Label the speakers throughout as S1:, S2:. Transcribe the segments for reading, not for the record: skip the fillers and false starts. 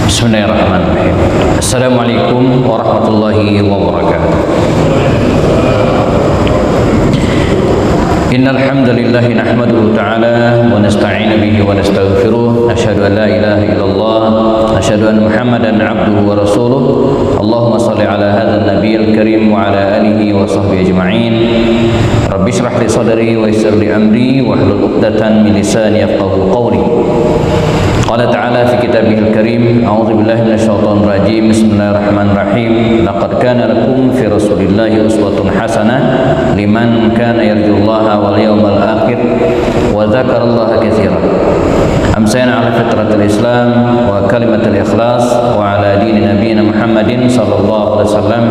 S1: Bismillahirrahmanirrahim. Assalamualaikum warahmatullahi wabarakatuh. Innal hamdalillah nahmaduhu ta'ala wa nasta'inu bihi wa nastaghfiruh. Nashhadu an la ilaha illallah, nashhadu anna Muhammadan 'abduhu wa rasuluh. Allahumma shalli ala hadzal nabiyil karim wa ala alihi wa sahbihi ajma'in. Rabbi shrah li sadri wa yassir li amri wa hlul 'uqdatam min lisani yafqahu qawli. Qala ta'ala fi kitabihil karim, a'udzu billahi minasyaitonir rajim. Bismillahirrahmanirrahim. Laqad kana lakum fi rasulillahi uswatun hasanah liman kana yarjullaha wal yawmal akhir wa dzakarallaha katsiran. Amsayna ala fitratil Islam wa kalimatil ikhlas wa ala dini nabiyina Muhammadin sallallahu alaihi wasallam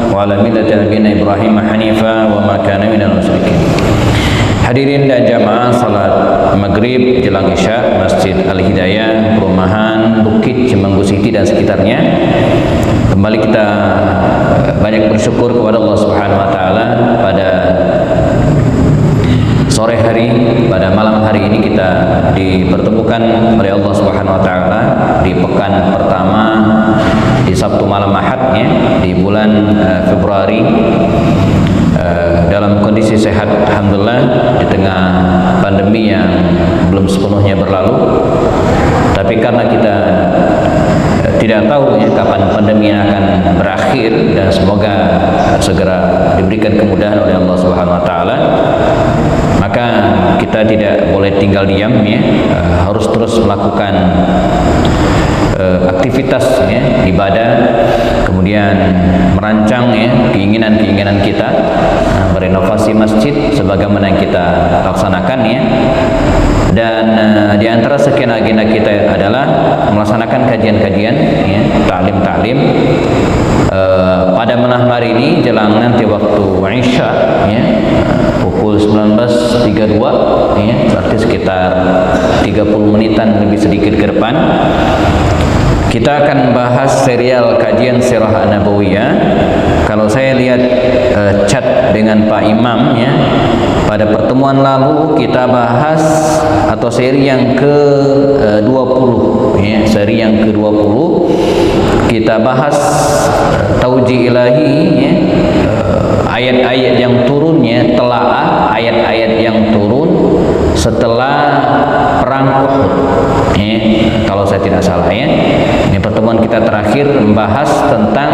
S1: wa ala millati nabiyina Ibrahim hanifa wa ma kana minal musyrikin. Hadirin dan jamaah salat maghrib jelang isya Masjid Al-Hidayah, Perumahan Bukit Cimanggu City dan sekitarnya. Kembali kita banyak bersyukur kepada Allah Subhanahu wa taala pada sore hari, pada malam hari ini kita dipertemukan oleh Allah Subhanahu wa taala di pekan pertama di Sabtu malam Ahadnya di bulan Februari. Dalam kondisi sehat alhamdulillah di tengah pandemi yang belum sepenuhnya berlalu, tapi karena kita tidak tahu ya kapan pandemi akan berakhir dan semoga segera diberikan kemudahan oleh Allah Subhanahu wa taala, maka kita tidak boleh tinggal diam ya, harus terus melakukan aktivitas ya, ibadah, kemudian merancang ya keinginan-keinginan kita, merenovasi masjid sebagaimana yang kita laksanakan ya. Dan di antara sekian agenda kita adalah melaksanakan kajian-kajian ya, taklim pada malam hari ini jelang nanti waktu Isya ya, pukul 19.32 ya, berarti sekitar 30 menitan lebih sedikit ke depan. Kita akan bahas serial kajian Sirah An-Nabawiyah. Kalau saya lihat chat dengan Pak Imam ya, pada pertemuan lalu kita bahas atau seri yang ke-20 ya, seri yang ke-20 kita bahas Tauji Ilahi ya, ayat-ayat yang turunnya, telaah ayat-ayat yang turun setelah perang Uhud ya, kalau saya tidak salah ya. Ini pertemuan kita terakhir membahas tentang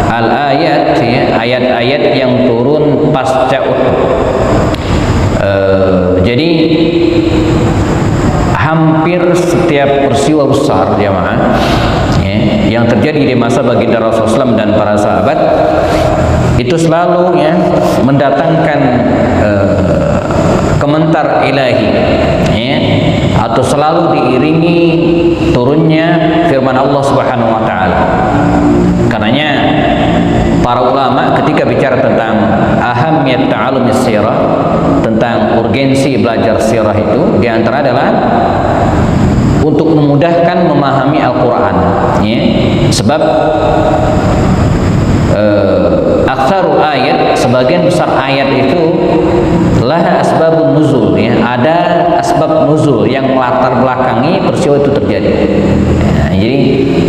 S1: al-ayat ya, ayat-ayat yang turun pasca Uhud. Jadi hampir setiap peristiwa besar jamaah ya, yang terjadi di masa baginda Rasulullah SAW dan para sahabat itu selalu ya mendatangkan komentar ilahi ya, atau selalu diiringi turunnya firman Allah Subhanahu wa taala. Karenanya para ulama ketika bicara tentang ahamiyat ta'allumis sirah, tentang urgensi belajar sirah itu diantara adalah untuk memudahkan memahami Al-Quran ya. Sebab aksarul ayat, sebagian besar ayat itu lah asbabun nuzul ya, ada asbab nuzul yang melatar belakangi peristiwa itu terjadi ya, jadi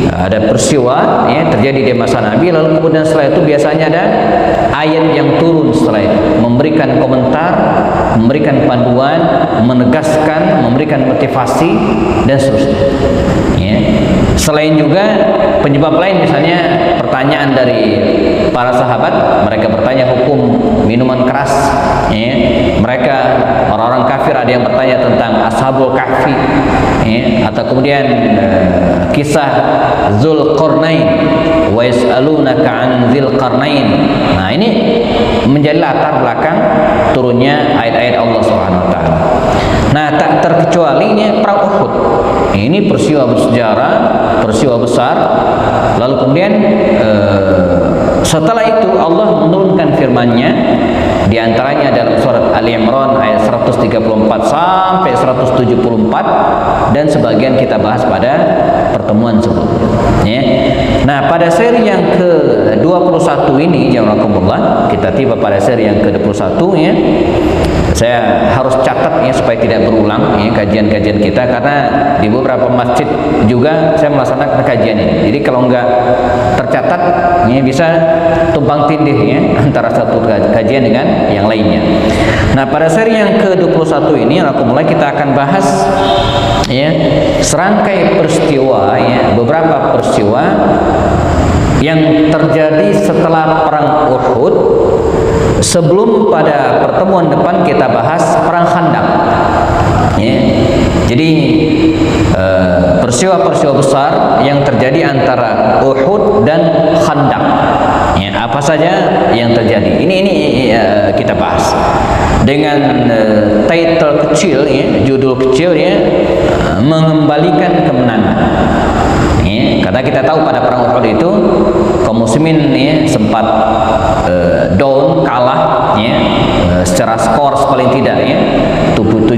S1: ada peristiwa ya, terjadi di masa Nabi, lalu kemudian setelah itu biasanya ada ayat yang turun setelah itu memberikan komentar, memberikan panduan, menegaskan, memberikan motivasi dan seterusnya ya. Selain juga penyebab lain, misalnya pertanyaan dari para sahabat, mereka bertanya hukum minuman keras ya. Mereka orang-orang kafir ada yang bertanya tentang Ashabul Kahfi ya. Atau kemudian kisah Dzulqarnain, wa yas'alunaka 'an Dzulqarnain. Nah, ini menjadi latar belakang turunnya ayat-ayat Allah Subhanahu wa taala. Nah, tak terkecualinya perang Uhud. Ini peristiwa bersejarah, peristiwa besar. Lalu kemudian setelah itu Allah menurunkan firman-Nya Di antaranya dalam surat Ali Imran ayat 134 sampai 174, dan sebagian kita bahas pada pertemuan sebelumnya. Ya. Nah, pada seri yang ke-21 ini, jazakumullah, kita tiba pada seri yang ke-21 ya. Saya harus catat ya supaya tidak berulang ya kajian-kajian kita, karena di beberapa masjid juga saya melaksanakan kajian ini. Jadi kalau enggak tercatat ya bisa tumpang tindih ya antara satu kajian dengan yang lainnya. Nah, pada seri yang ke-21 ini mulai kita akan bahas ya serangkai peristiwa ya, beberapa peristiwa yang terjadi setelah perang Uhud. Sebelum pada pertemuan depan kita bahas perang Khandaq. Ya. Jadi peristiwa-peristiwa besar yang terjadi antara Uhud dan Khandaq. Ya, apa saja yang terjadi? Ini kita bahas dengan title kecil ya, judul kecil ya, mengembalikan kemenangan. Ya, karena kita tahu pada perang Uhud itu kaum muslimin ya sempat down, kalah ya, secara skor paling tidak ya 70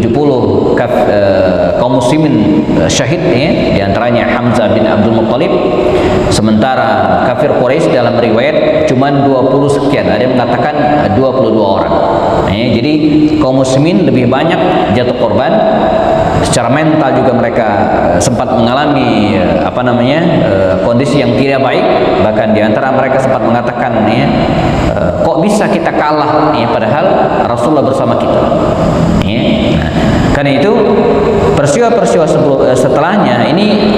S1: kaum muslimin syahid ya, diantaranya Hamzah bin Abdul Muttalib, sementara kafir Quraisy dalam riwayat cuma 20 sekian, ada yang mengatakan 22 orang ya. Jadi kaum muslimin lebih banyak jatuh korban. Secara mental juga mereka sempat mengalami kondisi yang tidak baik. Bahkan diantara mereka sempat mengatakan ya, kok bisa kita kalah ya, padahal Rasulullah bersama kita ya. Nah, karena itu peristiwa-peristiwa setelahnya ini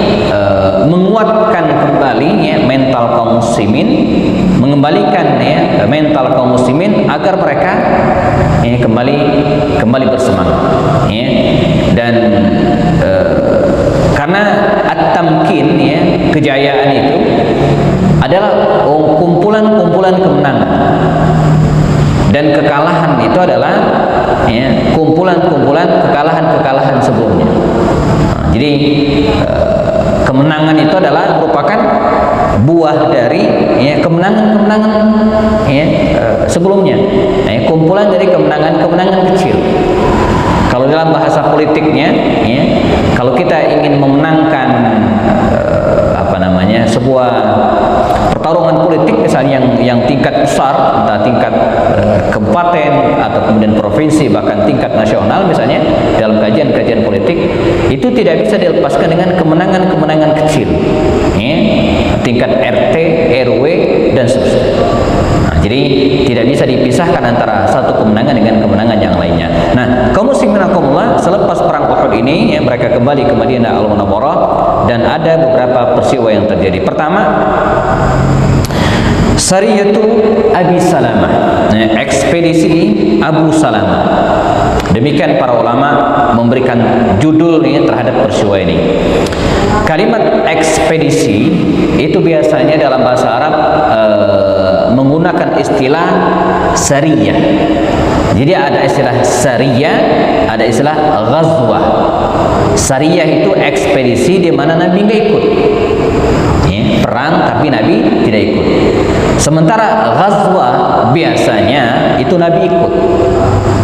S1: menguatkan kembali ya mental kaum muslimin, mengembalikan ya mental kaum muslimin agar mereka ya, kembali bersemangat ya. Dan karena at-tamkin ya, kejayaan itu adalah kumpulan-kumpulan kemenangan, dan kekalahan itu adalah ya, kumpulan-kumpulan kekalahan-kekalahan sebelumnya. Nah, jadi kemenangan itu adalah merupakan buah dari ya, kemenangan-kemenangan ya, sebelumnya. Nah, kumpulan dari kemenangan-kemenangan kecil. Kalau dalam bahasa politiknya, ya, kalau kita ingin memenangkan sebuah pertarungan politik misalnya yang tingkat besar, entah tingkat kabupaten atau kemudian provinsi, bahkan tingkat nasional misalnya, dalam kajian-kajian politik itu tidak bisa dilepaskan dengan kemenangan-kemenangan kecil ya, tingkat RT, RW dan seterusnya. Nah, jadi tidak bisa dipisahkan antara satu kemenangan dengan kemenangan yang lainnya. Nah, kaum muslimin rahimakumullah, selepas perang Uhud ini ya, mereka kembali ke Madinah Al-Munawwarah dan ada beberapa peristiwa yang terjadi. Pertama, Sariyatu Abi Salamah, ekspedisi Abu Salamah. Demikian para ulama memberikan judul terhadap peristiwa ini. Kalimat ekspedisi itu biasanya dalam bahasa Arab menggunakan istilah sariyah. Jadi ada istilah sariyah, ada istilah ghazwah. Sariyah itu ekspedisi di mana Nabi nggak ikut. Perang tapi Nabi tidak ikut. Sementara ghazwah biasanya itu Nabi ikut.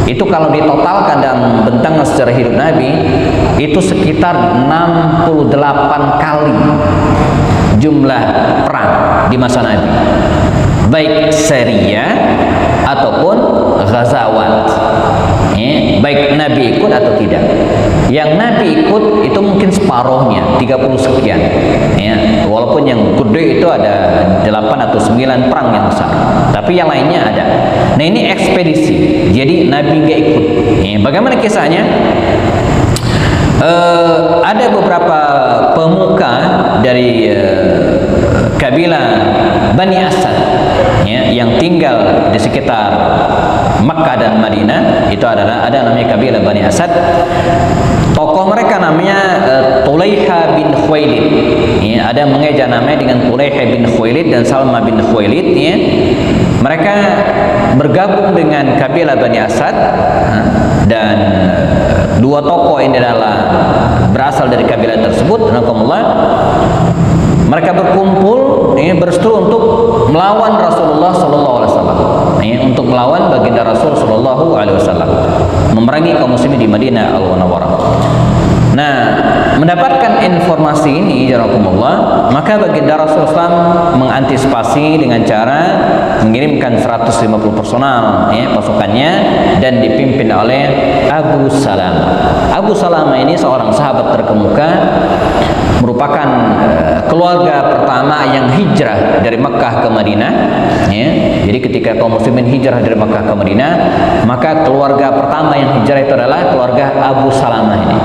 S1: Itu kalau ditotalkan dalam bentang sejarah hidup Nabi, itu sekitar 68 kali jumlah perang di masa Nabi, baik seriyah ataupun ghazawat ya, baik Nabi ikut atau tidak. Yang Nabi ikut itu mungkin separuhnya, 30 sekian ya, walaupun yang gede itu ada 8 atau 9 perang yang besar, tapi yang lainnya ada. Nah, ini ekspedisi, jadi Nabi nggak ikut ya. Bagaimana kisahnya? Ada beberapa pemuka dari kabilah Bani Asad ya, yang tinggal di sekitar Makkah dan Madinah. Itu adalah ada namanya kabilah Bani Asad. Tokoh mereka namanya Tulaiha bin Khuwailid ya, ada mengeja namanya dengan Tulaiha bin Khuwailid dan Salma bin Khuwailid ya. Mereka bergabung dengan kabilah Bani Asad dan dua tokoh ini adalah berasal dari kabilah tersebut. Mereka berkumpul berseteru untuk melawan Rasulullah SAW. untuk melawan baginda Rasul sallallahu alaihi wasallam, memerangi kaum muslimin di Madinah Al-Munawwarah. Nah, mendapatkan informasi ini jazakumullah, maka baginda Rasul SAW mengantisipasi dengan cara mengirimkan 150 personal pasukannya, dan dipimpin oleh Abu Salamah. Abu Salamah ini seorang sahabat terkemuka, merupakan keluarga pertama yang hijrah dari Mekah ke Madinah. Jadi ketika kaum muslimin hijrah dari Mekah ke Madinah, maka keluarga pertama yang hijrah itu adalah keluarga Abu Salamah ini.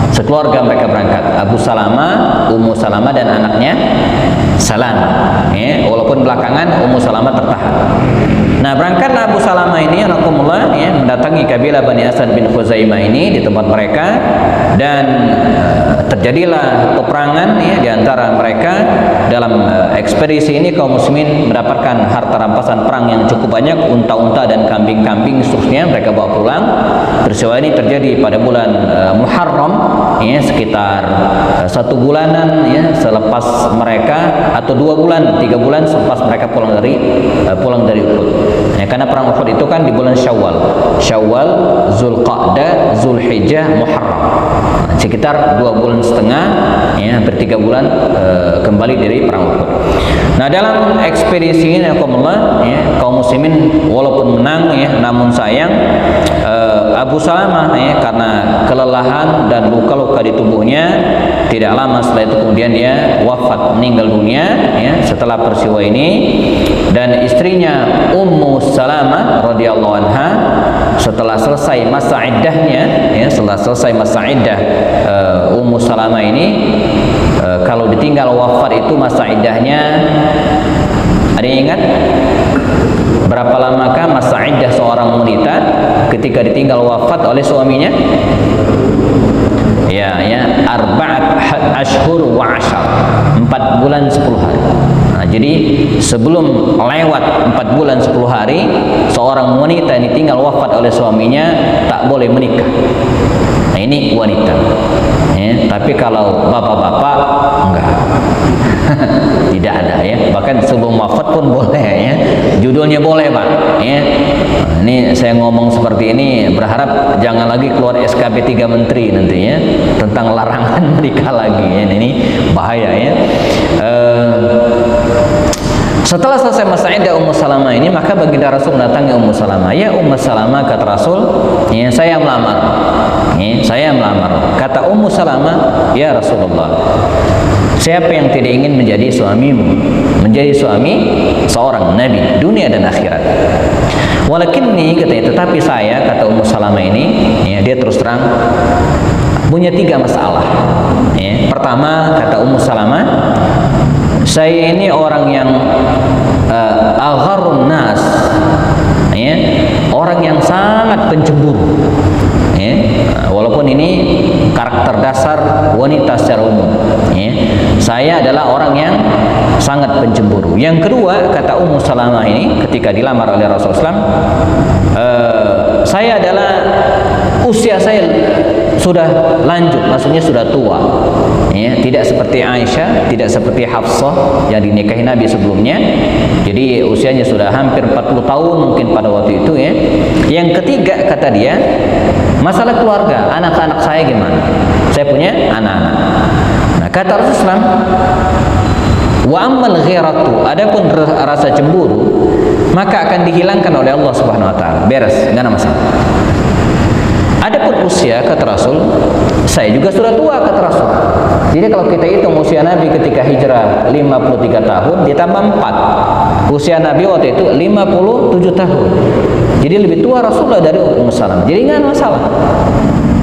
S1: Sekeluarga mereka berangkat, Abu Salamah, Ummu Salamah, dan anaknya Salam. Walaupun belakangan Ummu Salamah tertahan. Nah, berangkatlah Abu Salamah ini anakumullah mendatangi kabilah Bani Asad bin Khuzaimah ini di tempat mereka, dan terjadilah peperangan di antara mereka. Dalam ekspedisi ini kaum muslimin mendapatkan harta rampasan perang yang cukup banyak, unta-unta dan kambing-kambing seterusnya mereka bawa pulang. Peristiwa ini terjadi pada bulan Muharram, sekitar 1 bulanan selepas mereka, atau 2 bulan 3 bulan selepas mereka pulang dari Uhud. Karena perang Uhud itu kan di bulan Syawal, Zulqa'dah, Zulhijjah, Muharram, sekitar 2 bulan setengah, hampir 3 bulan kembali dari perang Uhud. Nah, dalam ekspedisi ini kaum muslimin walaupun menang namun sayang Abu Salamah karena kelelahan dan luka-luka di tubuhnya, tidak lama setelah itu kemudian dia wafat, meninggal dunia setelah peristiwa ini. Dan istrinya Ummu Salamah radhiyallahu anha setelah selesai masa iddahnya, Ummu Salamah ini kalau ditinggal wafat itu masa iddahnya, ada yang ingat berapa lamakah masa iddah seorang wanita ketika ditinggal wafat oleh suaminya? Arba'at ashhur wa 10, 4 bulan 10 hari. Nah, jadi sebelum lewat 4 bulan 10 hari, seorang wanita yang ditinggal wafat oleh suaminya tak boleh menikah. Nah, ini wanita. Tapi kalau bapak-bapak enggak. Tidak ada bahkan sebelum wafat pun boleh judulnya boleh Pak. Ini saya ngomong seperti ini berharap jangan lagi keluar SKP 3 menteri nantinya tentang larangan menikah lagi. Ini bahaya Setelah selesai masa iddah Ummu Salamah ini, maka baginda Rasul mendatangi Ummu Salamah. Ya Ummu Salamah, kata Rasul, saya melamar. Saya melamar. Kata Ummu Salamah, ya Rasulullah, siapa yang tidak ingin menjadi suamimu, menjadi suami seorang nabi dunia dan akhirat? Walakinni, katanya, tetapi saya, kata Ummu Salamah ini, dia terus terang punya 3 masalah. Pertama, kata Ummu Salamah, saya ini orang yang agharun nas, orang yang sangat pencemburu. Walaupun ini karakter dasar wanita secara umum. Saya adalah orang yang sangat pencemburu. Yang kedua, kata Ummu Salamah ini ketika dilamar oleh Rasulullah SAW, saya adalah usia saya sudah lanjut, maksudnya sudah tua. Tidak seperti Aisyah, tidak seperti Hafsah yang dinikahi Nabi sebelumnya. Jadi usianya sudah hampir 40 tahun mungkin pada waktu itu. Yang ketiga, kata dia, masalah keluarga, anak-anak saya gimana? Saya punya anak-anak. Nah, kata Rasulullah, wa ammal ghiratu, adapun rasa cemburu, maka akan dihilangkan oleh Allah Subhanahu wa taala. Beres, enggak ada masalah. Adapun usia, kata Rasul, saya juga sudah tua, kata Rasul. Jadi kalau kita hitung usia Nabi ketika hijrah 53 tahun ditambah 4, usia Nabi waktu itu 57 tahun. Jadi lebih tua Rasulullah dari Ummu Salamah. Jadi enggak ada masalah.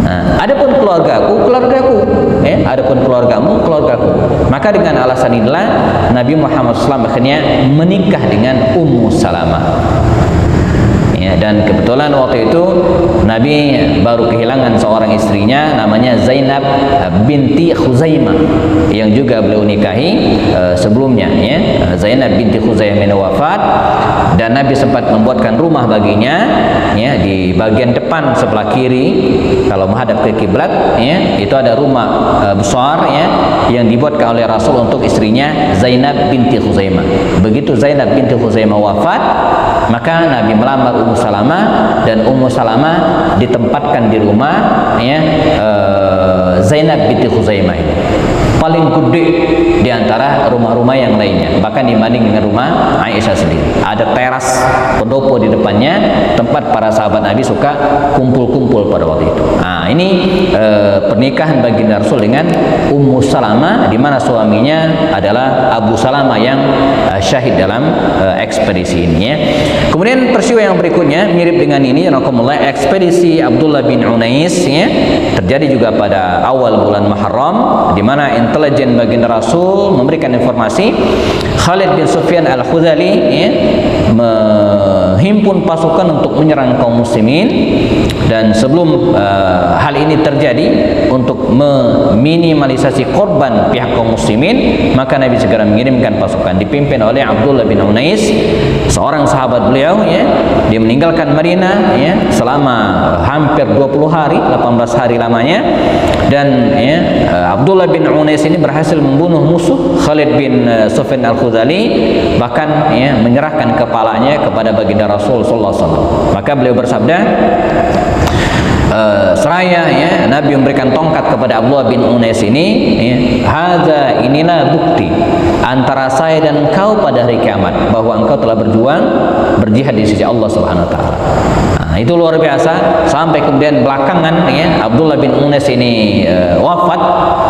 S1: Nah, adapun keluargaku, adapun keluargamu, keluargaku. Maka dengan alasan inilah Nabi Muhammad SAW akhirnya menikah dengan Ummu Salamah. Dan kebetulan waktu itu Nabi baru kehilangan seorang istrinya namanya Zainab binti Khuzaimah yang juga beliau nikahi sebelumnya. Zainab binti Khuzaimah wafat, dan Nabi sempat membuatkan rumah baginya di bagian depan sebelah kiri kalau menghadap ke kiblat. Itu ada rumah besar yang dibuatkan oleh Rasul untuk istrinya Zainab binti Khuzaimah. Begitu Zainab binti Khuzaimah wafat, Maka Nabi melamar Ummu Salamah, dan Ummu Salamah ditempatkan di rumah Zainab binti Khuzaimah ini, paling gede di antara rumah-rumah yang lainnya, bahkan dibanding dengan rumah Aisyah sendiri. Ada teras pendopo di depannya, tempat para sahabat Nabi suka kumpul-kumpul pada waktu itu. Nah, ini pernikahan baginda Rasul dengan Ummu Salamah, di mana suaminya adalah Abu Salamah yang syahid dalam ekspedisi ini ya. Kemudian peristiwa yang berikutnya mirip dengan ini, ekspedisi Abdullah bin Unais ya, terjadi juga pada awal bulan Muharram, di mana intelijen baginda Rasul memberikan informasi Khalid bin Sufyan al-Khuzali ya, menghimpun pasukan untuk menyerang kaum muslimin. Dan sebelum hal ini terjadi, untuk meminimalisasi korban pihak kaum muslimin, maka Nabi segera mengirimkan pasukan dipimpin oleh Abdullah bin Unais, seorang sahabat beliau ya. Dia meninggalkan Madinah ya selama hampir 20 hari, 18 hari lamanya. Dan ya, Abdullah bin Unais ini berhasil membunuh musuh Khalid bin Sufyan al-Khuzali, bahkan ya, menyerahkan kepalanya kepada baginda Rasul sallallahu alaihi wasallam. Maka beliau bersabda, seraya ya Nabi memberikan tongkat kepada Abdullah bin Unais ini ya, hadza, inilah bukti antara saya dan engkau pada hari kiamat, bahwa engkau telah berjuang berjihad di sisi Allah Subhanahu wa taala. Nah, itu luar biasa. Sampai kemudian belakangan ya Abdullah bin Unais ini wafat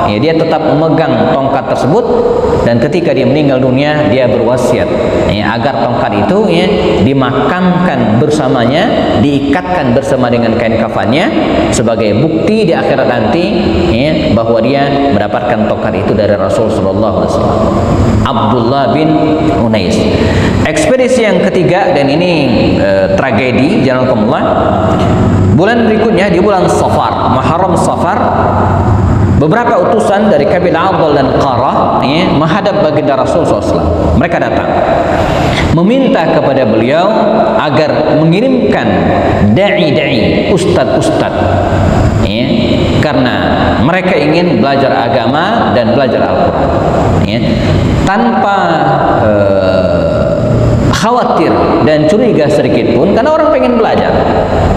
S1: ya, dia tetap memegang tongkat tersebut, dan ketika dia meninggal dunia dia berwasiat ya, agar tongkat itu ya dimakamkan bersamanya, diikatkan bersama dengan kain kafannya sebagai bukti di akhirat nanti ya, bahwa dia mendapatkan tongkat itu dari Rasul sallallahu alaihi wasallam. Abdullah bin Unais. Ekspedisi yang ketiga, dan ini tragedi, jangan kemulah. Bulan berikutnya di bulan Safar, Muharram Safar, beberapa utusan dari kabilah Abdul dan Qarah ya, menghadap baginda Rasul SAW. Mereka datang meminta kepada beliau agar mengirimkan dai-dai, ustad-ustad ya, karena mereka ingin belajar agama dan belajar Al-Quran ya, tanpa khawatir dan curiga sedikit pun, karena orang pengen belajar.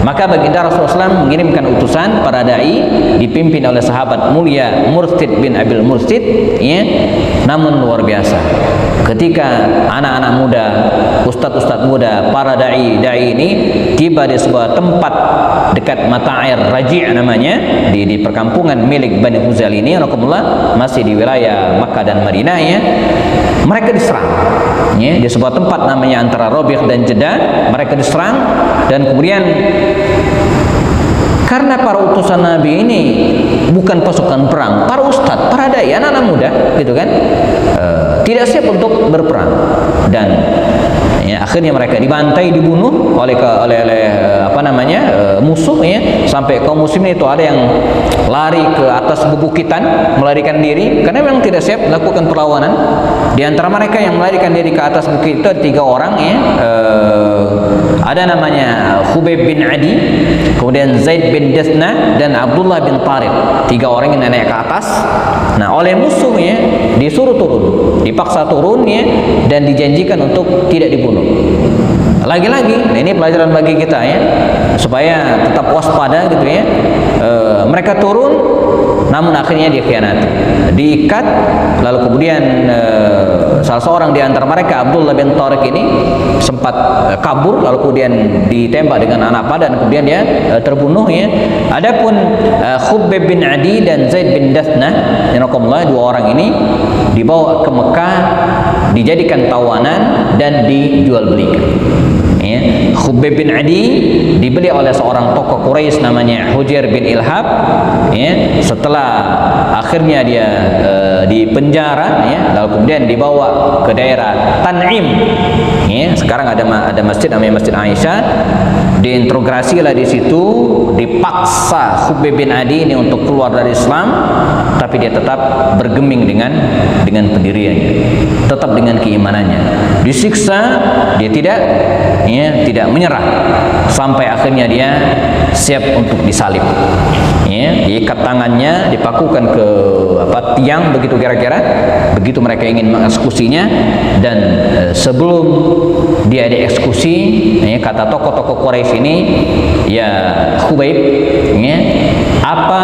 S1: Maka baginda Rasulullah SAW mengirimkan utusan para dai dipimpin oleh sahabat mulia Mursid bin Abil Mursid ya. Namun luar biasa, ketika anak-anak muda, ustadz-ustadz muda, para dai ini tiba di sebuah tempat dekat mata air Raji' namanya, di perkampungan milik Bani Huzal ini, masih di wilayah Makkah dan Madinah ya. Mereka diserang ya, di sebuah tempat namanya antara Rabi'ah dan Jeddah. Mereka diserang, dan kemudian karena para utusan Nabi ini bukan pasukan perang, para ustadz, para dai, anak-anak muda gitu kan, tidak siap untuk berperang, dan ya, akhirnya mereka dibantai, dibunuh oleh musuh ya, sampai kaum muslimin itu ada yang lari ke atas bebukitan melarikan diri karena memang tidak siap melakukan perlawanan. Di antara mereka yang melarikan diri ke atas bukit itu ada 3 orang ya, ada namanya Khubayb bin Adi, kemudian Zaid bin Dasna, dan Abdullah bin Tariq. 3 orang yang naik ke atas. Nah, oleh musuh ya disuruh turun, dipaksa turun ya, dan dijanjikan untuk tidak dibunuh. Lagi-lagi, nah ini pelajaran bagi kita ya, supaya tetap waspada gitu ya. Mereka turun, namun akhirnya dikhianati, diikat, lalu kemudian salah seorang di antara mereka, Abdullah bin Tariq ini sempat kabur, lalu kemudian ditembak dengan anak panah, dan kemudian dia terbunuh ya. Adapun Khubayb bin Adi dan Zaid bin Dasna, dua orang ini dibawa ke Mekah, dijadikan tawanan dan dijual belikan. Ya, Khubayb bin Adi dibeli oleh seorang tokoh Quraisy namanya Hujair bin Ilhab. Ya, setelah akhirnya dia dipenjara, ya, lalu kemudian dibawa ke daerah Tan'im. Ya, sekarang ada masjid namanya Masjid Aisyah. Diintegrasilah di situ, dipaksa Khubayb bin Adi ini untuk keluar dari Islam, tapi dia tetap bergeming dengan pendiriannya, tetap dengan keimanannya. Disiksa, dia tidak menyerah, sampai akhirnya dia siap untuk disalib. Ya, diikat tangannya, dipakukan ke tiang begitu kira-kira, begitu mereka ingin mengeksekusinya. Dan sebelum dia dieksekusi, ya, kata tokoh-tokoh Quraisy ini, ya Khubayb, ya, apa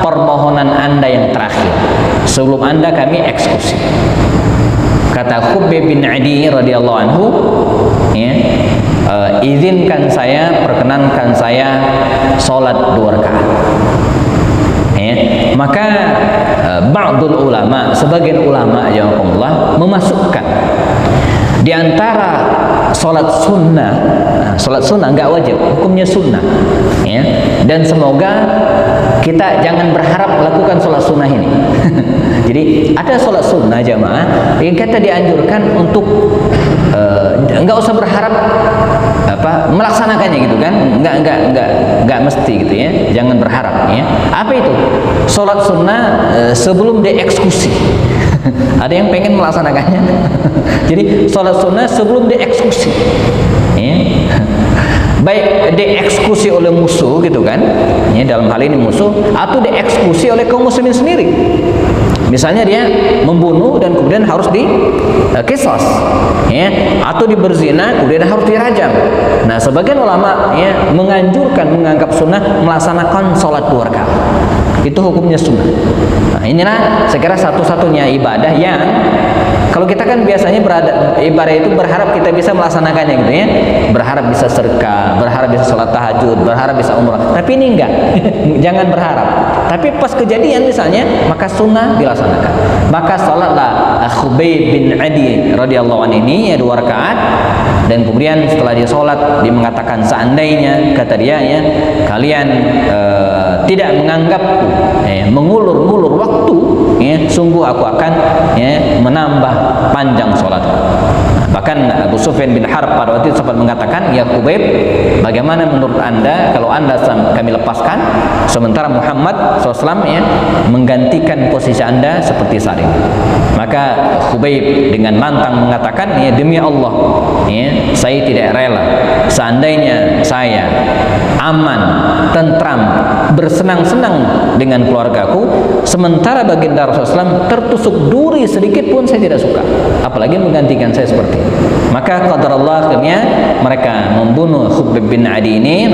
S1: permohonan Anda yang terakhir sebelum Anda kami eksekusi? Kata Khubayb bin Adi radhiyallahu anhu, ya, izinkan saya, perkenankan saya sholat 2 rakaat. Ya, maka ba'dul ulama, sebagian ulama ya Allah, memasukkan di antara sholat sunnah nggak wajib, hukumnya sunnah, ya. Dan semoga kita jangan berharap melakukan sholat sunnah ini. Jadi ada sholat sunnah jamaah yang kita dianjurkan untuk nggak usah berharap melaksanakannya gitu kan, nggak mesti gitu ya, jangan berharap ya. Apa itu sholat sunnah sebelum dieksekusi? Ada yang pengen melaksanakannya. Jadi sholat sunnah sebelum dieksekusi, ya. Baik dieksekusi oleh musuh gitu kan, ya, dalam hal ini musuh, atau dieksekusi oleh kaum muslimin sendiri. Misalnya dia membunuh dan kemudian harus dikisos, ya, atau berzina kemudian harus dirajam. Nah, sebagian ulama ya menganjurkan, menganggap sunnah melaksanakan sholat 2 rakaat. Itu hukumnya sunnah. Nah, inilah saya kira satu-satunya ibadah yang kalau kita kan biasanya ibadah itu berharap kita bisa melaksanakannya gitu ya, berharap bisa sedekah, berharap bisa sholat tahajud, berharap bisa umrah. Tapi ini enggak. Jangan berharap. Tapi pas kejadian misalnya, maka sunnah dilaksanakan. Maka sholatlah Khubayb bin Adi radhiyallahu anhu ini ya 2 rakaat, dan kemudian setelah dia sholat dia mengatakan, seandainya kata dia ya kalian tidak menganggapku mengulur-ngulur waktu, ya, sungguh aku akan ya menambah panjang sholatku. Bahkan Abu Sufyan bin Harb pada waktu itu sempat mengatakan, ya Khubayb, bagaimana menurut anda kalau anda kami lepaskan sementara Muhammad SAW ya menggantikan posisi anda seperti saat ini? Maka Khubayb dengan lantang mengatakan, ya demi Allah, ya, saya tidak rela seandainya saya aman, tentram, bersenang-senang dengan keluargaku, sementara baginda Rasulullah SAW tertusuk duri sedikit pun saya tidak suka, apalagi menggantikan saya seperti ini. Maka qadarullah akhirnya mereka membunuh Khubayb bin Adi ini,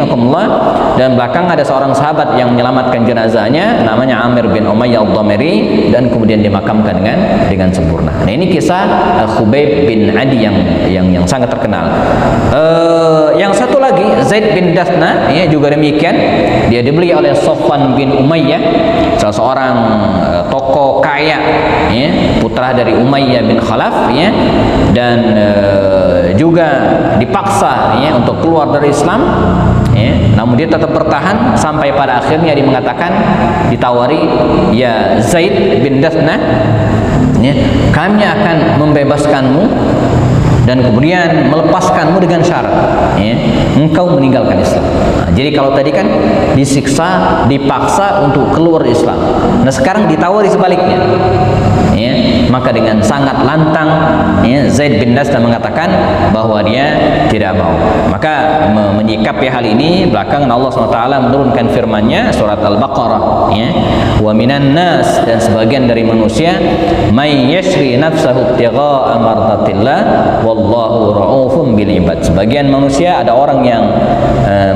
S1: dan belakang ada seorang sahabat yang menyelamatkan jenazahnya, namanya Amir bin Umayyah al-Dhamiri, dan kemudian dimakamkan dengan sempurna. Nah, ini kisah Khubayb bin Adi yang sangat terkenal. Yang satu lagi Zaid bin Dathna, ya, juga demikian. Dia dibeli oleh Safwan bin Umayyah, salah seorang tokoh kaya, ya, putra dari Umayyah bin Khalaf, ya, dan juga dipaksa ya untuk keluar dari Islam, ya, namun dia tetap bertahan sampai pada akhirnya dia mengatakan, ditawari, ya Zaid bin Dathna, ya, kami akan membebaskanmu dan kemudian melepaskanmu dengan syarat, ya, engkau meninggalkan Islam. Nah, jadi kalau tadi kan disiksa, dipaksa untuk keluar Islam, nah sekarang ditawari sebaliknya, ya, maka dengan sangat lantang, ya, Zaid bin Dathna mengatakan bahwa dia tidak mau. Maka menyikapi hal ini, belakangan Allah SWT menurunkan firman-Nya surat Al-Baqarah, ya, wa minan nas, dan sebagian dari manusia, may yashri nafsahu ibtigha'a mardatillah wallahu ra'ufun bil ibad. Sebagian manusia ada orang yang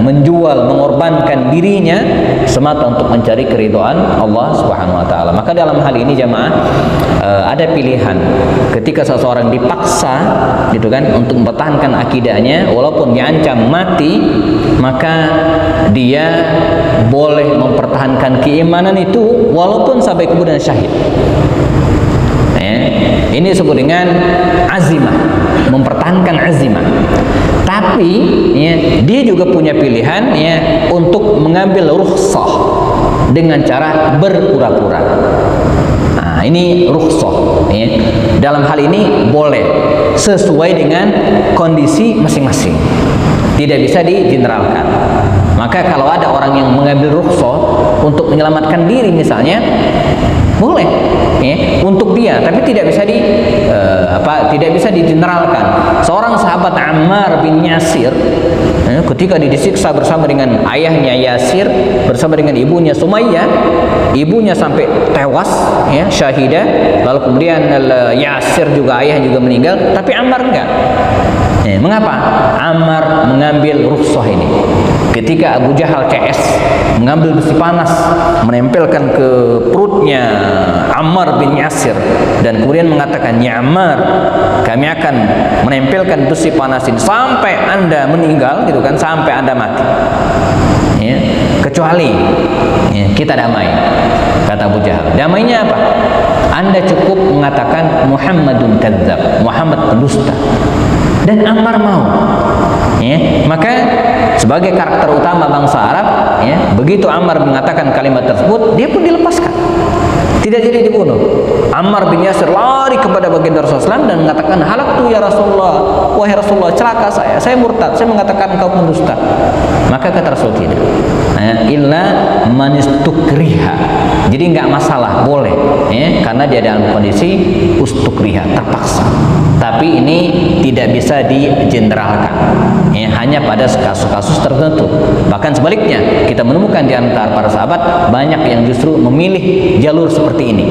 S1: menjual, mengorbankan dirinya semata untuk mencari keridhaan Allah Subhanahu wa taala. Maka dalam hal ini jamaah ada pilihan. Ketika seseorang dipaksa gitu kan untuk mempertahankan akidahnya walaupun diancam mati, maka dia boleh mempertahankan keimanan itu walaupun sampai kemudian syahid. Ini disebut dengan azimah, mempertahankan azimah. Tapi ya, dia juga punya pilihan ya untuk mengambil rukhsah dengan cara berpura-pura. Nah, ini rukhsah, ya. Dalam hal ini boleh sesuai dengan kondisi masing-masing, tidak bisa digeneralkan. Maka kalau ada orang yang mengambil rukhsah untuk menyelamatkan diri misalnya, boleh, ya, untuk dia, tapi tidak bisa tidak bisa digeneralkan. Seorang sahabat Ammar bin Yasir, ya, ketika disiksa bersama dengan ayahnya Yasir, bersama dengan ibunya Sumayyah, ibunya sampai tewas, ya, syahidah, lalu kemudian Yasir juga ayah juga meninggal, tapi Ammar enggak. Mengapa Ammar mengambil rukhsah ini? Ketika Abu Jahal CS mengambil besi panas, menempelkan ke perutnya Ammar bin Yasir, dan kemudian mengatakan, "Ya Ammar, kami akan menempelkan besi panas ini sampai Anda meninggal," gitu kan, sampai Anda mati. Kecuali kita damai, kata Abu Jahal. Damainya apa? Anda cukup mengatakan Muhammadun kadzdzab, Muhammad pendusta. Dan Ammar mau. Maka sebagai karakter utama bangsa Arab, begitu Ammar mengatakan kalimat tersebut, dia pun dilepaskan, tidak jadi dibunuh. Ammar bin Yasir lari kepada baginda Rasulullah SAW dan mengatakan, "Halaktu ya Rasulullah, wahai Rasulullah, celaka saya murtad, saya mengatakan engkau pendusta." Maka kata Rasul, tidak, illa manistukriha. Jadi enggak masalah, boleh, karena dia dalam kondisi ustukriha, terpaksa. Tapi ini tidak bisa digeneralkan, hanya pada kasus-kasus tertentu. Bahkan sebaliknya, kita menemukan di antara para sahabat banyak yang justru memilih jalur seperti ini,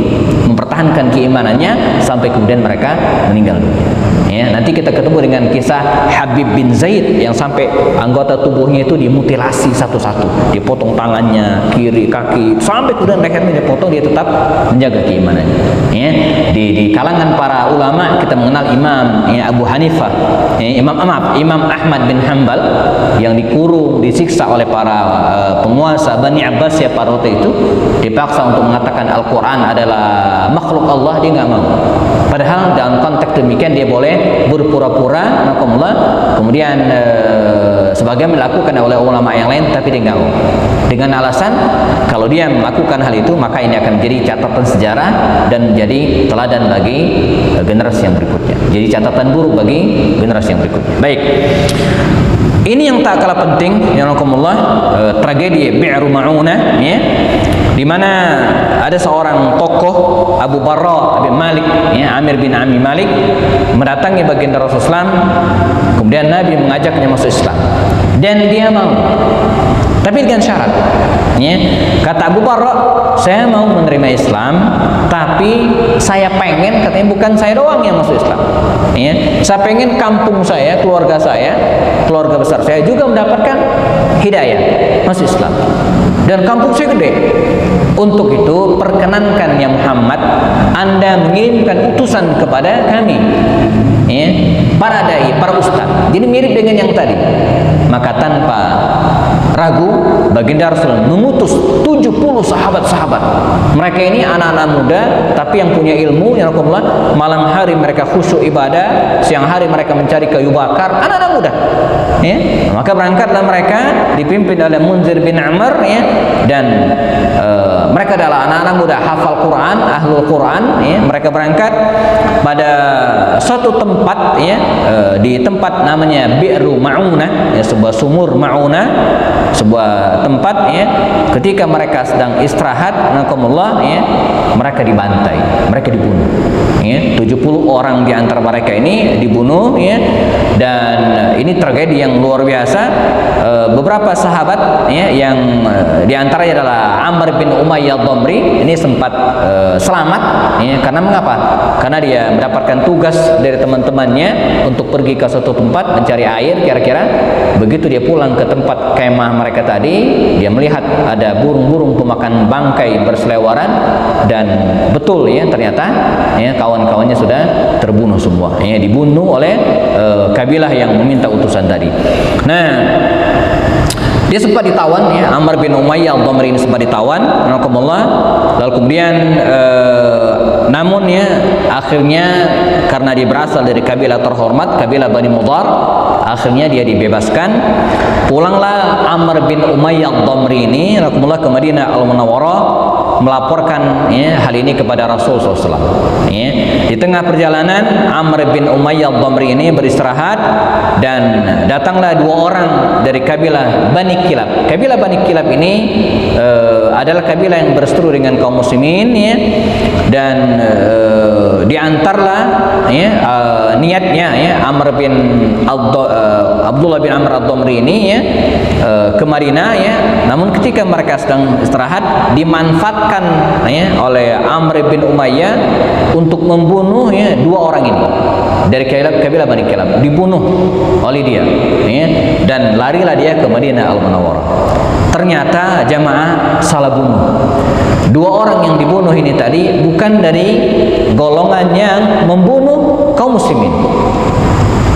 S1: mempertahankan keimanannya sampai kemudian mereka meninggal dunia. Nanti kita ketemu dengan kisah Habib bin Zaid yang sampai anggota tubuhnya itu dimutilasi satu-satu, dipotong tangannya, kiri, kaki, sampai kemudian lehernya dipotong, dia tetap menjaga keimanannya. Di kalangan para ulama kita mengenal Imam Abu Hanifah, Imam Ahmad bin Hanbal yang dikurung, disiksa oleh para penguasa Bani Abbas ya pada waktu itu, dipaksa untuk mengatakan Al-Quran adalah makhluk Allah, dia nggak mau. Padahal dalam konteks demikian dia boleh berpura-pura, kemudian sebagian dilakukan oleh ulama yang lain, tapi dia nggak mau, dengan alasan kalau dia melakukan hal itu maka ini akan menjadi catatan sejarah dan menjadi teladan bagi generasi yang berikutnya, jadi catatan buruk bagi generasi yang berikutnya. Baik, ini yang tak kalah penting, ya rahimakumullah, tragedi Bi'ru Ma'unah, di mana ada seorang tokoh Abu Barra bin Malik, Amir bin Ami Malik, mendatangi baginda Rasulullah SAW, kemudian Nabi mengajaknya masuk Islam dan dia mau, tapi dengan syarat. Kata Abu Barra, "Saya mau menerima Islam, tapi saya pengen," katanya, "bukan saya doang yang masuk Islam. Saya pengen kampung saya, keluarga besar saya juga mendapatkan hidayah masuk Islam. Dan kampung saya gede. Untuk itu perkenankan ya Muhammad, Anda mengirimkan utusan kepada kami, para dai, para ustaz." Jadi mirip dengan yang tadi. Maka tanpa ragu baginda Rasul mengutus 70 sahabat-sahabat. Mereka ini anak-anak muda tapi yang punya ilmu, ya Rasulullah. Malam hari mereka khusyuk ibadah, siang hari mereka mencari kayu bakar, anak-anak muda. Maka berangkatlah mereka dipimpin oleh Munzir bin Amr, dan mereka adalah anak-anak muda hafal Quran, ahlul Quran. Mereka berangkat pada suatu tempat, di tempat namanya Bi'ru Ma'unah, sebuah sumur Ma'unah, sebuah tempat. Ketika mereka sedang istirahat, mereka dibantai, mereka dibunuh. 70 orang di antara mereka ini dibunuh, dan ini tragedi yang luar biasa. Beberapa sahabat, yang diantaranya adalah Amr bin Umayyah Dhamri, ini sempat selamat, karena mengapa? Karena dia mendapatkan tugas dari teman-temannya untuk pergi ke suatu tempat mencari air, kira-kira begitu dia pulang ke tempat kemah mereka tadi, dia melihat ada burung-burung pemakan bangkai berseliweran, dan betul, ternyata kawan-kawannya sudah terbunuh semua, dibunuh oleh kabilah yang meminta utusan tadi. Nah, dia sempat ditawan, Amr bin Umayyah Al-Dhamri ini sempat ditawan, lalu kemudian namun akhirnya karena dia berasal dari kabilah terhormat, kabilah Bani Mudhar, akhirnya dia dibebaskan. Pulanglah Amr bin Umayyah Al-Dhamri ini ke Madinah Al-Munawwarah, melaporkan hal ini kepada Rasul SAW. Di tengah perjalanan Amr bin Umayyah Al-Dhamri ini beristirahat, dan datanglah 2 orang dari kabilah Bani Kilab. Kabilah Bani Kilab ini adalah kabilah yang berseteru dengan kaum muslimin, dan diantarlah ya, niatnya ya Amr bin Abdullah bin Amr ad-Damri ini ya ke Madinah ya, namun ketika mereka sedang istirahat dimanfaatkan ya oleh Amr bin Umayyah untuk membunuh ya dua orang ini dari kabilah Bani Kilab, dibunuh oleh dia ya, dan larilah dia ke Madinah Al-Munawwarah. Ternyata jamaah salah bunuh. Dua orang yang dibunuh ini tadi bukan dari golongan yang membunuh kaum muslimin.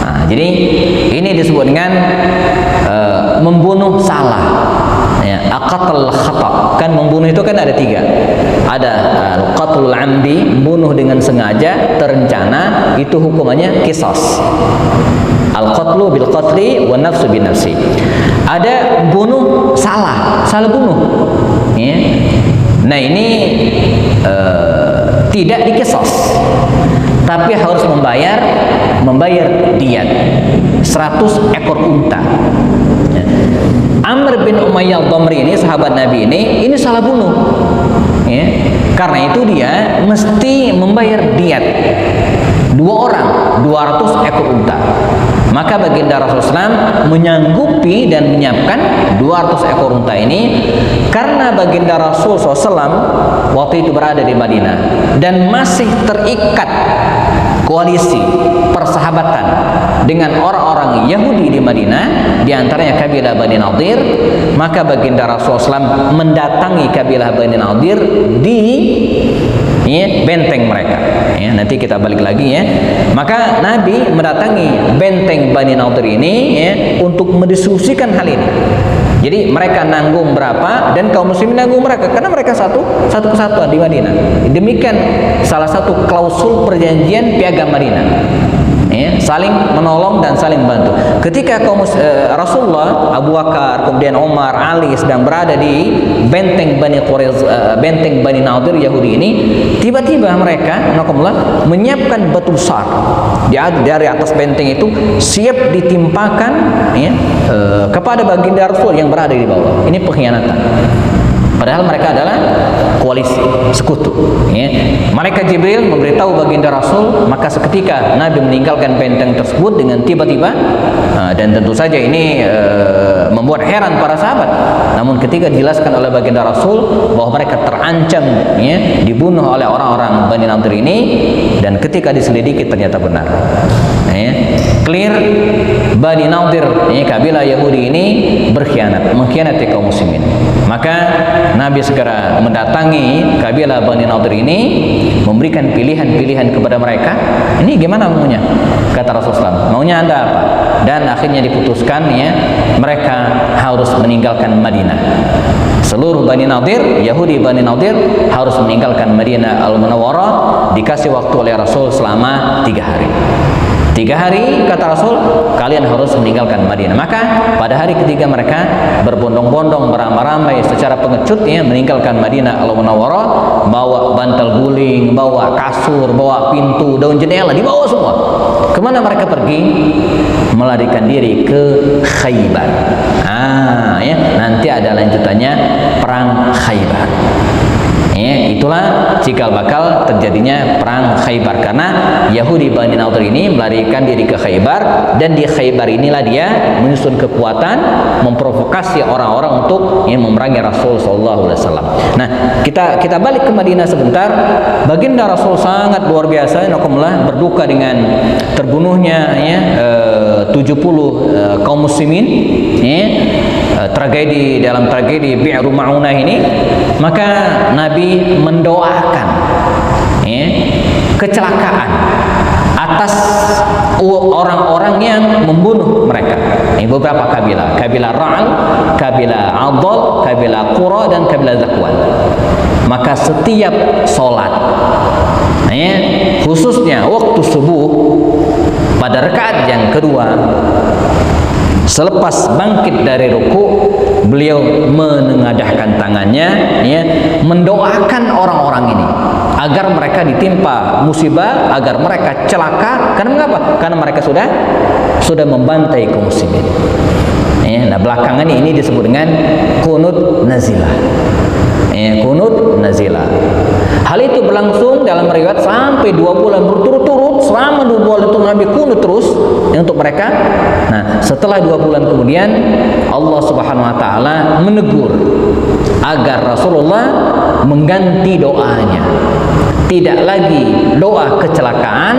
S1: Nah, jadi ini disebut dengan membunuh salah. Ya, aqatul khata. Kan membunuh itu kan ada tiga. Ada qatlul amdi, membunuh dengan sengaja, terencana, itu hukumannya qisas. Al-qatlu bil qatli wa nafsu bin nafsi. Ada bunuh salah bunuh. Ya. Nah ini tidak dikisas, tapi harus membayar diat 100 ekor unta. Ya. Amr bin Umayyah ad-Damri ini sahabat Nabi ini salah bunuh. Ya. Karena itu dia mesti membayar diat dua orang 200 ekor unta. Maka baginda Rasulullah SAW menyanggupi dan menyiapkan 200 ekor unta ini karena baginda Rasulullah SAW waktu itu berada di Madinah dan masih terikat koalisi persahabatan dengan orang-orang Yahudi di Madinah, diantaranya kabilah Bani Nadir. Maka baginda Rasulullah SAW mendatangi kabilah Bani Nadir di benteng mereka. Ya, nanti kita balik lagi ya. Maka Nabi mendatangi benteng Bani Nadir ini ya, untuk mendiskusikan hal ini. Jadi mereka nanggung berapa dan kaum muslimin nanggung mereka, karena mereka satu kesatuan di Madinah. Demikian salah satu klausul perjanjian piagam Madinah. Ya, saling menolong dan saling bantu. Ketika Rasulullah, Abu Bakar, kemudian Umar, Ali sedang berada di benteng Bani Nadir Yahudi ini, tiba-tiba mereka menyiapkan batu besar dari atas benteng itu, siap ditimpakan ya, kepada baginda Rasul yang berada di bawah. Ini pengkhianatan. Padahal mereka adalah koalisi, sekutu. Ya. Malaikat Jibril memberitahu baginda Rasul, maka seketika Nabi meninggalkan benteng tersebut dengan tiba-tiba, dan tentu saja ini membuat heran para sahabat. Namun ketika dijelaskan oleh baginda Rasul bahwa mereka terancam ya, dibunuh oleh orang-orang Bani Nadir ini, dan ketika diselidiki ternyata benar. Ya. Clear, Bani Nadir, ya, kabilah Yahudi ini mengkhianati kaum muslimin. Maka Nabi segera mendatangi kabilah Bani Nadir ini, memberikan pilihan-pilihan kepada mereka. Ini gimana maunya? Kata Rasulullah, maunya Anda apa? Dan akhirnya diputuskan ya, mereka harus meninggalkan Madinah. Seluruh Bani Nadir, Yahudi Bani Nadir harus meninggalkan Madinah Al-Munawwarah. Dikasih waktu oleh Rasul selama 3 hari. 3 hari kata Rasul, kalian harus meninggalkan Madinah. Maka pada hari ketiga mereka berbondong-bondong, beramai-ramai secara pengecut ya, meninggalkan Madinah Al-Munawwarah, bawa bantal guling, bawa kasur, bawa pintu, daun jendela, dibawa semua. Kemana mereka pergi? Melarikan diri ke Khaybar. Ya, nanti ada lanjutannya perang Khaybar. Ya, itulah cikal bakal terjadinya perang Khaybar, karena Yahudi Bani Nadir ini melarikan diri ke Khaybar, dan di Khaybar inilah dia menyusun kekuatan, memprovokasi orang-orang untuk memerangi Rasul sallallahu alaihi wasallam. Nah, kita balik ke Madinah sebentar. Baginda Rasul sangat luar biasa, berduka dengan terbunuhnya 70 kaum muslimin ya, dalam tragedi Bi'ru Ma'unah ini. Maka Nabi mendoakan ya, kecelakaan atas orang-orang yang membunuh mereka. Ini beberapa kabilah Ra'al, kabilah Adal, kabilah Qura, dan kabilah Zakwan. Maka setiap sholat ya, khususnya waktu subuh pada rakaat yang kedua, selepas bangkit dari ruku, beliau menengadahkan tangannya ya, mendoakan orang-orang ini agar mereka ditimpa musibah, agar mereka celaka. Karena mengapa? Karena mereka sudah membantai kaum muslimin. Ya, nah belakangan ini disebut dengan qunut nazilah. Ya, qunut nazilah. Hal itu berlangsung dalam riwayat sampai 2 bulan berturut-turut. Selama 2 bulan itu Nabi kunut terus untuk mereka. Nah, setelah 2 bulan kemudian Allah Subhanahu wa taala menegur agar Rasulullah mengganti doanya. Tidak lagi doa kecelakaan,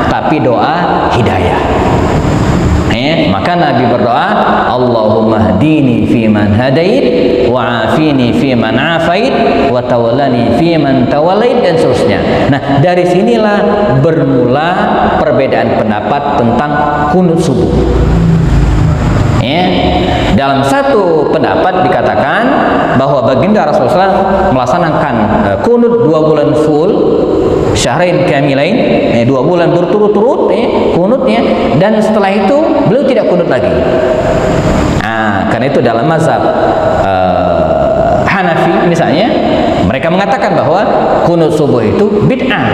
S1: tapi doa hidayah. Maka Nabi berdoa, Allahumma hdini fiman hadait, wa afini fiman afait, wa tawallani fiman tawallait, dan seterusnya. Nah, dari sinilah bermula perbedaan pendapat tentang kunut subuh. Dalam satu pendapat dikatakan bahwa baginda Rasulullah melaksanakan kunut 2 bulan full, syahrain kamilain, 2 bulan berturut-turut kunutnya, dan setelah itu beliau tidak kunut lagi. Karena itu dalam mazhab Hanafi misalnya, mereka mengatakan bahwa kunut subuh itu bid'ah.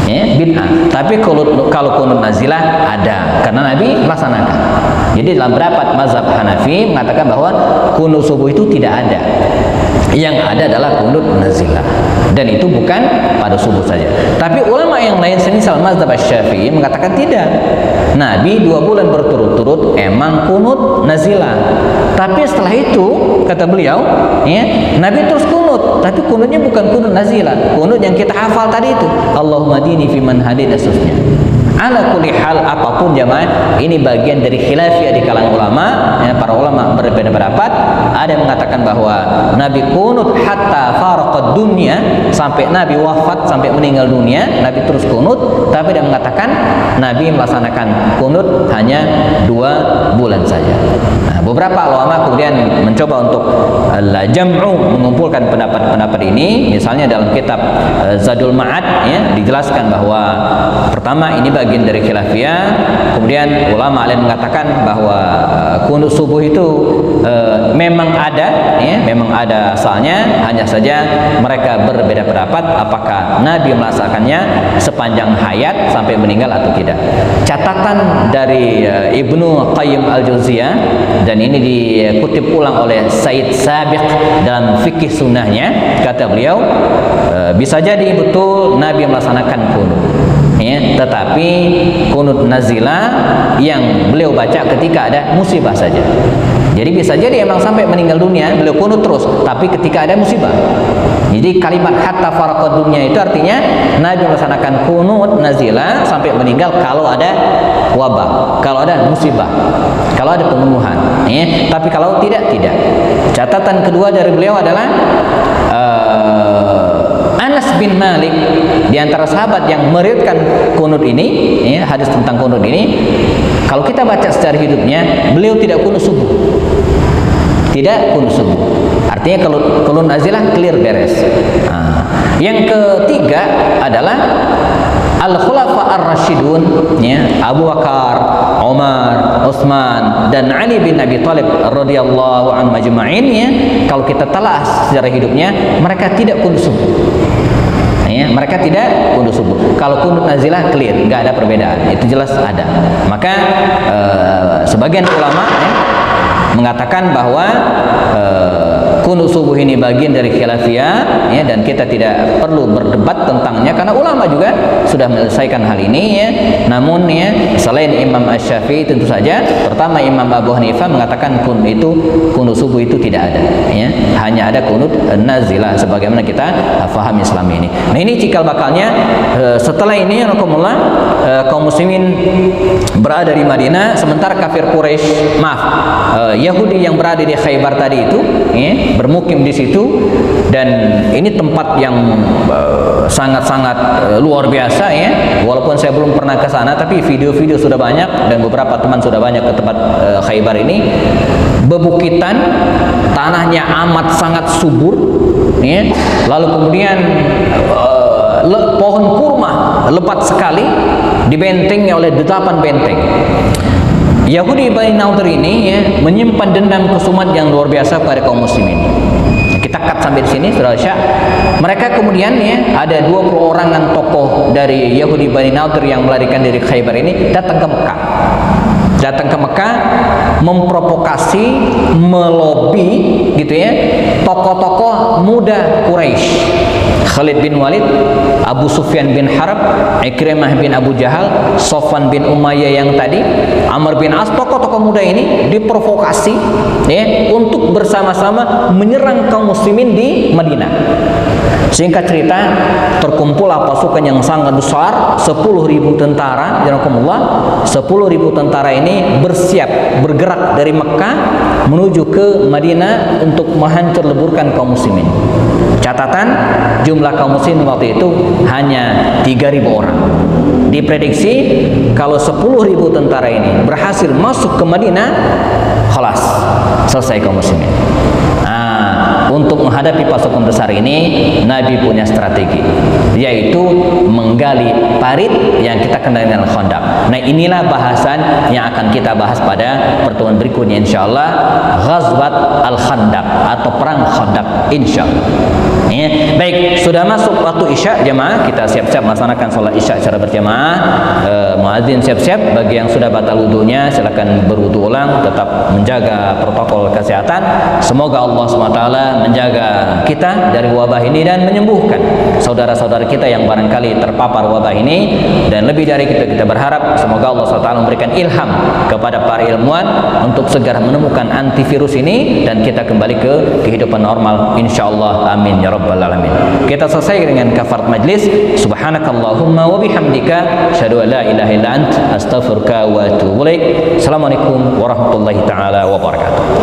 S1: Bid'ah. Tapi kalau kunut nazilah ada, karena Nabi melaksanakan. Jadi dalam pendapat mazhab Hanafi mengatakan bahwa kunut subuh itu tidak ada. Yang ada adalah kunut nazilah, dan itu bukan pada subuh saja. Tapi ulama yang lain semisal mazhab Syafi'i mengatakan tidak. Nabi 2 bulan berturut-turut emang kunut nazilah. Tapi setelah itu kata beliau, Nabi terus kunut, tapi kunutnya bukan kunut nazilah, kunut yang kita hafal tadi itu, Allahumma dini fiman hadid, dan seterusnya. Ala kulli hal, apapun jamaah, ini bagian dari khilafiyah di kalangan ulama. Para ulama berbeda pendapat. Ada yang mengatakan bahwa Nabi kunut hatta faraqad dunya, sampai Nabi wafat, sampai meninggal dunia Nabi terus kunut. Tapi ada yang mengatakan Nabi melaksanakan kunut hanya 2 bulan saja. Nah, beberapa ulama kemudian mencoba untuk jam'u, mengumpulkan pendapat-pendapat ini. Misalnya dalam kitab Zadul Ma'ad dijelaskan bahwa pertama ini bagian dari khilafiyah. Kemudian ulama lain mengatakan bahwa kunut subuh itu memang ada, memang ada asalnya, hanya saja mereka berbeda pendapat apakah Nabi melaksanakannya sepanjang hayat sampai meninggal atau tidak. Catatan dari Ibnu Qayyim al-Jauziyah, dan ini dikutip ulang oleh Said Sabiq dalam fikih sunnahnya, kata beliau, bisa jadi betul Nabi melaksanakan kunut, tetapi kunut nazilah yang beliau baca ketika ada musibah saja. Jadi bisa jadi emang sampai meninggal dunia beliau kunut terus, tapi ketika ada musibah. Jadi kalimat hatta faraqad dunya itu artinya Nabi melaksanakan kunut nazilah sampai meninggal kalau ada wabah, kalau ada musibah, kalau ada pembunuhan. Tapi kalau tidak. Catatan kedua dari beliau adalah Anas bin Malik, di antara sahabat yang meriwayatkan kunut ini, hadis tentang kunut ini, kalau kita baca secara hidupnya, beliau tidak kunut subuh. Tidak kunut subuh. Artinya kalau kunut nazilah clear beres. Yang ketiga adalah Al-Khulafa Ar-Rasyidun, Abu Bakar, Umar, Utsman, dan Ali bin Abi Thalib radhiyallahu anhum ajma'in, kalau kita telah sejarah hidupnya, mereka tidak kunut subuh. Mereka tidak kunut subuh. Kalau kunut nazilah clear, nggak ada perbedaan, itu jelas ada. Maka sebagian ulama mengatakan bahwa kunut subuh ini bagian dari khilafiyah, dan kita tidak perlu berdebat tentangnya karena ulama juga sudah menyelesaikan hal ini. Namun selain Imam Asy-Syafi'i tentu saja, pertama Imam Abu Hanifah mengatakan kunut subuh itu tidak ada, hanya ada kunut nazilah sebagaimana kita faham Islam ini. Nah, ini cikal bakalnya. Setelah ini kaum muslimin berada di Madinah, sementara kafir Quraisy, Yahudi yang berada di Khaybar tadi itu bermukim di situ, dan ini tempat yang sangat-sangat luar biasa, walaupun saya belum pernah ke sana, tapi video-video sudah banyak dan beberapa teman sudah banyak ke tempat Khaybar ini. Bebukitan, tanahnya amat sangat subur, lalu kemudian pohon kurma lebat sekali, dibentengi oleh 8 benteng. Yahudi Bani Nadir ini menyimpan dendam kesumat yang luar biasa pada kaum muslimin. Kita cut sampai di sini, Saudara Syah. Mereka kemudian ada 20 orangan tokoh dari Yahudi Bani Nadir yang melarikan diri Khaybar ini datang ke Mekah. memprovokasi, melobi gitu ya, tokoh-tokoh muda Quraisy. Khalid bin Walid, Abu Sufyan bin Harb, Ikrimah bin Abu Jahal, Sofwan bin Umayyah yang tadi, Amr bin As, tokoh-tokoh muda ini diprovokasi ya untuk bersama-sama menyerang kaum muslimin di Madinah. Singkat cerita, terkumpullah pasukan yang sangat besar, 10.000 tentara, jazakumullah. 10.000 tentara ini bersiap bergerak dari Mekah menuju ke Madinah untuk menghancur leburkan kaum muslimin. Catatan, jumlah kaum muslimin waktu itu hanya 3.000 orang. Diprediksi kalau 10.000 tentara ini berhasil masuk ke Madinah, khalas, selesai kaum muslimin. Untuk menghadapi pasukan besar ini, Nabi punya strategi, yaitu menggali parit yang kita kenal dengan Khandaq. Nah, inilah bahasan yang akan kita bahas pada pertemuan berikutnya insyaallah, Ghazwat Al-Khandaq atau perang Khandaq insyaallah. Ya, baik, sudah masuk waktu Isya jamaah, kita siap-siap melaksanakan sholat Isya secara berjamaah. Muadzin siap-siap, bagi yang sudah batal wudunya silakan berwudu ulang, tetap menjaga protokol kesehatan. Semoga Allah SWT menjaga kita dari wabah ini dan menyembuhkan saudara-saudara kita yang barangkali terpapar wabah ini, dan lebih dari itu kita berharap semoga Allah SWT memberikan ilham kepada para ilmuwan untuk segera menemukan antivirus ini dan kita kembali ke kehidupan normal insyaallah, amin ya rabbal alamin. Kita selesai dengan kafarat majlis. Subhanakallahumma wa bihamdika asyhadu an la ilaha illa ant astaghfiruka wa atubu ilaik. Assalamualaikum warahmatullahi taala wabarakatuh.